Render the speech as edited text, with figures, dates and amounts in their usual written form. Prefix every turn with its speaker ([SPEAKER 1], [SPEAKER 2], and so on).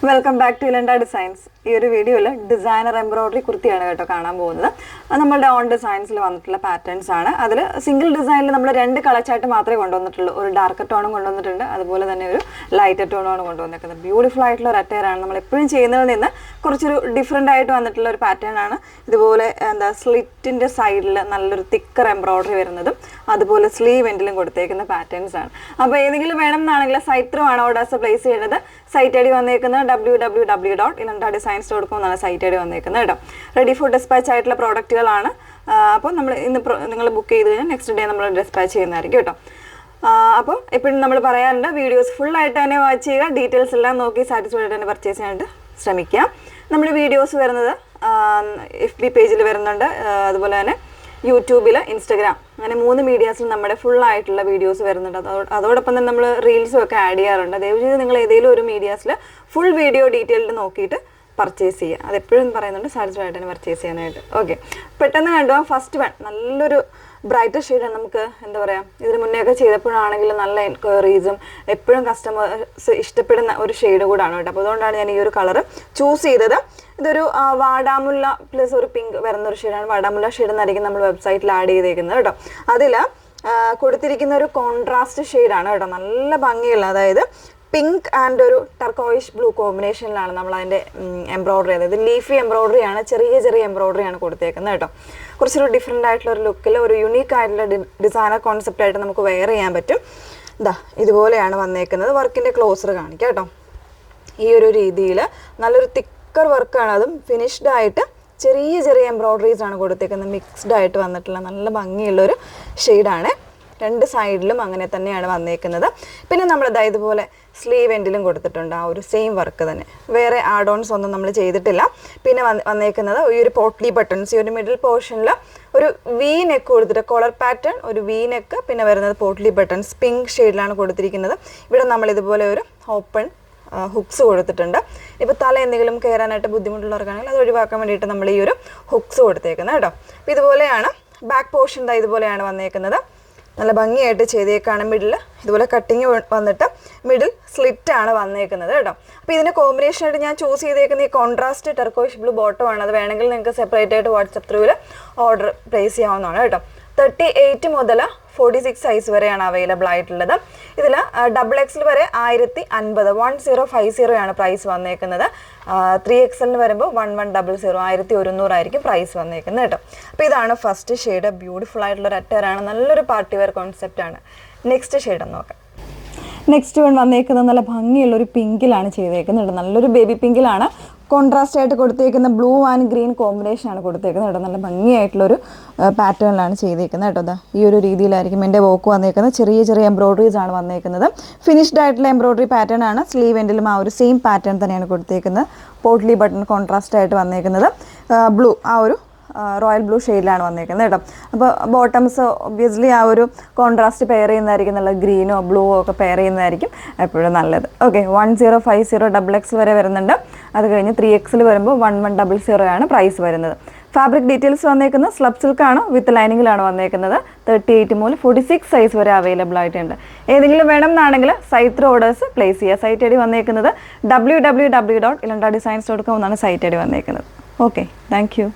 [SPEAKER 1] Welcome back to ഇലണ്ട designs. ഈ ഒരു വീഡിയോയിൽ ഡിസൈനർ എംബ്രോയിഡറി കുർത്തിയാണ് കേട്ടോ കാണാൻ പോകുന്നത്. അത് നമ്മളുടെ ഓൺ ഡിസൈൻസിൽ വന്നിട്ടുള്ള പാറ്റേൺസ് ആണ്. അതിൽ സിംഗിൾ ഡിസൈനിൽ നമ്മൾ രണ്ട് കളച്ചായിട്ട് മാത്രമേ കൊണ്ടുവന്നിട്ടുള്ളൂ. ഒരു ഡാർക്ക് ടോണും കൊണ്ടുവന്നിട്ടുണ്ട്, അതുപോലെ തന്നെ ഒരു ലൈറ്റ് ടോണുമാണ് കൊണ്ടുവന്നിരിക്കുന്നത്. ബ്യൂട്ടിഫുൾ ആയിട്ടുള്ള ഒരു അറ്റയറാണ്. നമ്മൾ എപ്പോഴും ചെയ്യുന്നതിൽ നിന്ന് കുറച്ചൊരു ഡിഫറെൻ്റ് ആയിട്ട് വന്നിട്ടുള്ള ഒരു പാറ്റേൺ ആണ്. ഇതുപോലെ സ്ലിറ്റിൻ്റെ സൈഡിൽ നല്ലൊരു തിക്കർ എംബ്രോയിഡറി വരുന്നതും അതുപോലെ സ്ലീവ് എൻഡിലും കൊടുത്തേക്കുന്ന പാറ്റേൺസ് ആണ്. അപ്പോൾ ഏതെങ്കിലും വേണം എന്നാണെങ്കിൽ സൈറ്റ് ത്രൂ ആണ് ഓർഡേഴ്സ് പ്ലേസ് ചെയ്യുന്നത്. സൈറ്റ് ഐ ഡി വന്നേക്കുന്നത് www.ilanda.designs.com എന്നാണ് സൈറ്റ് ഐ ഡി വന്നേക്കുന്നത് കേട്ടോ. റെഡി ഫോർ ഡിസ്പാച്ച് ആയിട്ടുള്ള പ്രോഡക്റ്റുകളാണ്. അപ്പോൾ നമ്മൾ ഇന്ന് നിങ്ങൾ ബുക്ക് ചെയ്ത് കഴിഞ്ഞാൽ നെക്സ്റ്റ് ഡേ നമ്മൾ ഡിസ്പാച്ച് ചെയ്യുന്നതായിരിക്കും കേട്ടോ. അപ്പോൾ എപ്പോഴും നമ്മൾ പറയാറുണ്ട്, വീഡിയോസ് ഫുള്ളായിട്ട് തന്നെ വാച്ച് ചെയ്യുക, ഡീറ്റെയിൽസ് എല്ലാം നോക്കി സാറ്റിസ്ഫൈഡ് ആയിട്ട് തന്നെ പർച്ചേസ് ചെയ്യാനായിട്ട് ശ്രമിക്കുക. നമ്മൾ വീഡിയോസ് വരുന്നത് FB പേജിൽ വരുന്നുണ്ട്, അതുപോലെ തന്നെ യൂട്യൂബിൽ, ഇൻസ്റ്റഗ്രാം, അങ്ങനെ 3 മീഡിയാസിൽ നമ്മുടെ ഫുള്ളായിട്ടുള്ള വീഡിയോസ് വരുന്നുണ്ട്. അതോടൊപ്പം തന്നെ നമ്മൾ റീൽസും ഒക്കെ ആഡ് ചെയ്യാറുണ്ട്. ദയവ് ചെയ്ത് നിങ്ങൾ ഏതെങ്കിലും ഒരു മീഡിയാസിൽ ഫുൾ വീഡിയോ ഡീറ്റെയിൽഡ് നോക്കിയിട്ട് പർച്ചേസ് ചെയ്യുക. അതെപ്പോഴും പറയുന്നുണ്ട് സാറ്റിസ്ഫൈഡ് ആയിട്ട് തന്നെ പർച്ചേസ് ചെയ്യാനായിട്ട്. ഓക്കെ, പെട്ടെന്ന് കണ്ടുപോകാം. ഫസ്റ്റ് വൺ നല്ലൊരു ബ്രൈറ്റർ ഷെയ്ഡാണ്. നമുക്ക് എന്താ പറയുക, ഇതിന് മുന്നേ ഒക്കെ ചെയ്തപ്പോഴാണെങ്കിലും നല്ല എൻക്വയറീസും എപ്പോഴും കസ്റ്റമേഴ്സ് ഇഷ്ടപ്പെടുന്ന ഒരു ഷെയ്ഡ് കൂടാണ് കേട്ടോ. അപ്പോൾ അതുകൊണ്ടാണ് ഞാൻ ഈ ഒരു കളർ ചൂസ് ചെയ്തത്. ഇതൊരു വാടാമുല്ല പ്ലസ് ഒരു പിങ്ക് വരുന്നൊരു ഷെയ്ഡാണ്. വാടാമുല്ല ഷെയ്ഡ് എന്നായിരിക്കും നമ്മൾ വെബ്സൈറ്റിൽ ആഡ് ചെയ്തേക്കുന്നത് കേട്ടോ. അതിൽ കൊടുത്തിരിക്കുന്ന ഒരു കോൺട്രാസ്റ്റ് ഷെയ്ഡാണ് കേട്ടോ. നല്ല ഭംഗിയുള്ള, അതായത് പിങ്ക് ആൻഡ് ഒരു ടർക്കോയിഷ് ബ്ലൂ കോമ്പിനേഷനിലാണ് നമ്മൾ അതിൻ്റെ എംബ്രോയിഡറി, അതായത് ലീഫി എംബ്രോയിഡറി ആണ്, ചെറിയ ചെറിയ എംബ്രോയിഡറി ആണ് കൊടുത്തേക്കുന്നത് കേട്ടോ. കുറച്ചൊരു ഡിഫറെൻ്റ് ആയിട്ടുള്ള ഒരു ലുക്കിൽ ഒരു യുണീക്ക് ആയിട്ടുള്ള ഡിസൈനർ കോൺസെപ്റ്റ് ആയിട്ട് നമുക്ക് വെയർ ചെയ്യാൻ പറ്റും. ഇതുപോലെയാണ് വന്നേക്കുന്നത്. വർക്കിൻ്റെ ക്ലോസർ കാണിക്കാം കേട്ടോ. ഈ ഒരു രീതിയിൽ നല്ലൊരു തിക്കർ വർക്കാണ്, അതും ഫിനിഷ്ഡ് ആയിട്ട് ചെറിയ ചെറിയ എംബ്രോയിഡറീസ് ആണ് കൊടുത്തേക്കുന്നത്. മിക്സ്ഡ് ആയിട്ട് വന്നിട്ടുള്ള നല്ല ഭംഗിയുള്ളൊരു ഷെയ്ഡാണ്. രണ്ട് സൈഡിലും അങ്ങനെ തന്നെയാണ് വന്നേക്കുന്നത്. പിന്നെ നമ്മൾ ഇതുപോലെ സ്ലീവ് എൻഡിലും കൊടുത്തിട്ടുണ്ട് ആ ഒരു സെയിം വർക്ക് തന്നെ. വേറെ ആഡ് ഓൺസ് ഒന്നും നമ്മൾ ചെയ്തിട്ടില്ല. പിന്നെ വന്നേക്കുന്നത് ഈ ഒരു പോട്ട്ലി ബട്ടൺസ്, ഈ ഒരു മിഡിൽ പോർഷനിൽ ഒരു വി നെക്ക് കൊടുത്തിട്ട് കോളർ പാറ്റേൺ, ഒരു വി നെക്ക്, പിന്നെ വരുന്നത് പോട്ട്ലി ബട്ടൺസ് പിങ്ക് ഷെയ്ഡിലാണ് കൊടുത്തിരിക്കുന്നത്. ഇവിടെ നമ്മൾ ഇതുപോലെ ഒരു ഓപ്പൺ ഹുക്സ് കൊടുത്തിട്ടുണ്ട്. ഇപ്പോൾ തല എന്തെങ്കിലും കയറാനായിട്ട് ബുദ്ധിമുട്ടുള്ളവർക്കാണെങ്കിൽ അത് ഒഴിവാക്കാൻ വേണ്ടിയിട്ട് നമ്മൾ ഈ ഒരു ഹുക്സ് കൊടുത്തേക്കുന്നത് കേട്ടോ. അപ്പോൾ ഇതുപോലെയാണ് ബാക്ക് പോർഷൻ. ഇതുപോലെയാണ് വന്നേക്കുന്നത്. നല്ല ഭംഗിയായിട്ട് ചെയ്തേക്കാണ്. മിഡിൽ ഇതുപോലെ കട്ടിങ് വന്നിട്ട് മിഡിൽ സ്ലിറ്റ് ആണ് വന്നേക്കുന്നത് കേട്ടോ. അപ്പോൾ ഇതിൻ്റെ കോമ്പിനേഷനായിട്ട് ഞാൻ ചൂസ് ചെയ്തേക്കുന്ന ഈ കോൺട്രാസ്റ്റ് ടർക്കോയിഷ് ബ്ലൂ ബോട്ടമാണ്. അത് വേണമെങ്കിൽ നിങ്ങൾക്ക് സെപ്പറേറ്റ് ആയിട്ട് വാട്സപ്പ് ത്രൂവിൽ ഓർഡർ പ്ലേസ് ചെയ്യാവുന്നതാണ് കേട്ടോ. 38 മുതൽ 46 സൈസ് വരെയാണ് അവൈലബിൾ ആയിട്ടുള്ളത്. ഇതിൽ XXL വരെ 1050 1050 ആണ് പ്രൈസ് വന്നേക്കുന്നത്. 3XL വരുമ്പോൾ 1100 1100 ആയിരിക്കും പ്രൈസ് വന്നേക്കുന്നത് കേട്ടോ. അപ്പോൾ ഇതാണ് ഫസ്റ്റ് ഷെയ്ഡ്. ബ്യൂട്ടിഫുൾ ആയിട്ടുള്ള ഒരു അറ്റയറാണ്, നല്ലൊരു പാർട്ടി വെയർ കോൺസെപ്റ്റ് ആണ്. നെക്സ്റ്റ് ഷെയ്ഡ് ഒന്ന് നോക്കാം. നെക്സ്റ്റ് വൺ വന്നേക്കുന്നത് നല്ല ഭംഗിയുള്ളൊരു പിങ്കിലാണ് ചെയ്തേക്കുന്നത്. നല്ലൊരു ബേബി പിങ്കിലാണ്. കോൺട്രാസ്റ്റ് ആയിട്ട് കൊടുത്തേക്കുന്ന ബ്ലൂ ആൻഡ് ഗ്രീൻ കോമ്പിനേഷനാണ് കൊടുത്തേക്കുന്നത് കേട്ടോ. നല്ല ഭംഗിയായിട്ടുള്ളൊരു പാറ്റേണിലാണ് ചെയ്തേക്കുന്നത് കേട്ടോ. ഈ ഒരു രീതിയിലായിരിക്കും എൻ്റെ വർക്ക് വന്നേക്കുന്നത്. ചെറിയ ചെറിയ എംബ്രോയിഡറീസ് ആണ് വന്നേക്കുന്നത്. ഫിനിഷ്ഡ് ആയിട്ടുള്ള എംബ്രോയിഡറി പാറ്റേൺ ആണ്. സ്ലീവ് എൻഡിലും ആ ഒരു സെയിം പാറ്റേൺ തന്നെയാണ് കൊടുത്തേക്കുന്നത്. പോട്ട്ലി ബട്ടൺ കോൺട്രാസ്റ്റ് ആയിട്ട് വന്നേക്കുന്നത് ബ്ലൂ, ആ ഒരു റോയൽ ബ്ലൂ ഷെയ്ഡിലാണ് വന്നേക്കുന്നത് കേട്ടോ. അപ്പോൾ ബോട്ടംസ് ഒബ്വിയസ്ലി ആ ഒരു കോൺട്രാസ്റ്റ് പെയർ ചെയ്യുന്നതായിരിക്കും നല്ലത്. ഗ്രീനോ ബ്ലൂവോ ഒക്കെ പെയർ ചെയ്യുന്നതായിരിക്കും എപ്പോഴും നല്ലത്. ഓക്കെ, 1050 XX വരെ വരുന്നുണ്ട്. അത് കഴിഞ്ഞ് 3XL വരുമ്പോൾ 1100 ആണ് പ്രൈസ് വരുന്നത്. ഫാബ്രിക് ഡീറ്റെയിൽസ് വന്നേക്കുന്നത് സ്ലബ് സിൽക്കാണ്, വിത്ത് ലൈനിങ്ങിലാണ് വന്നേക്കുന്നത്. 38 മുതൽ 46 സൈസ് വരെ അവൈലബിൾ ആയിട്ടുണ്ട്. ഏതെങ്കിലും വേണം എന്നാണെങ്കിൽ സൈറ്റ് ത്രൂ ഓർഡേഴ്സ് പ്ലേസ് ചെയ്യുക. സൈറ്റ് ഐ ഡി വന്നേക്കുന്നത് www.ilanda.designs.com എന്നാണ് സൈറ്റ് ഐ ഡി വന്നേക്കുന്നത്. Okay, thank you.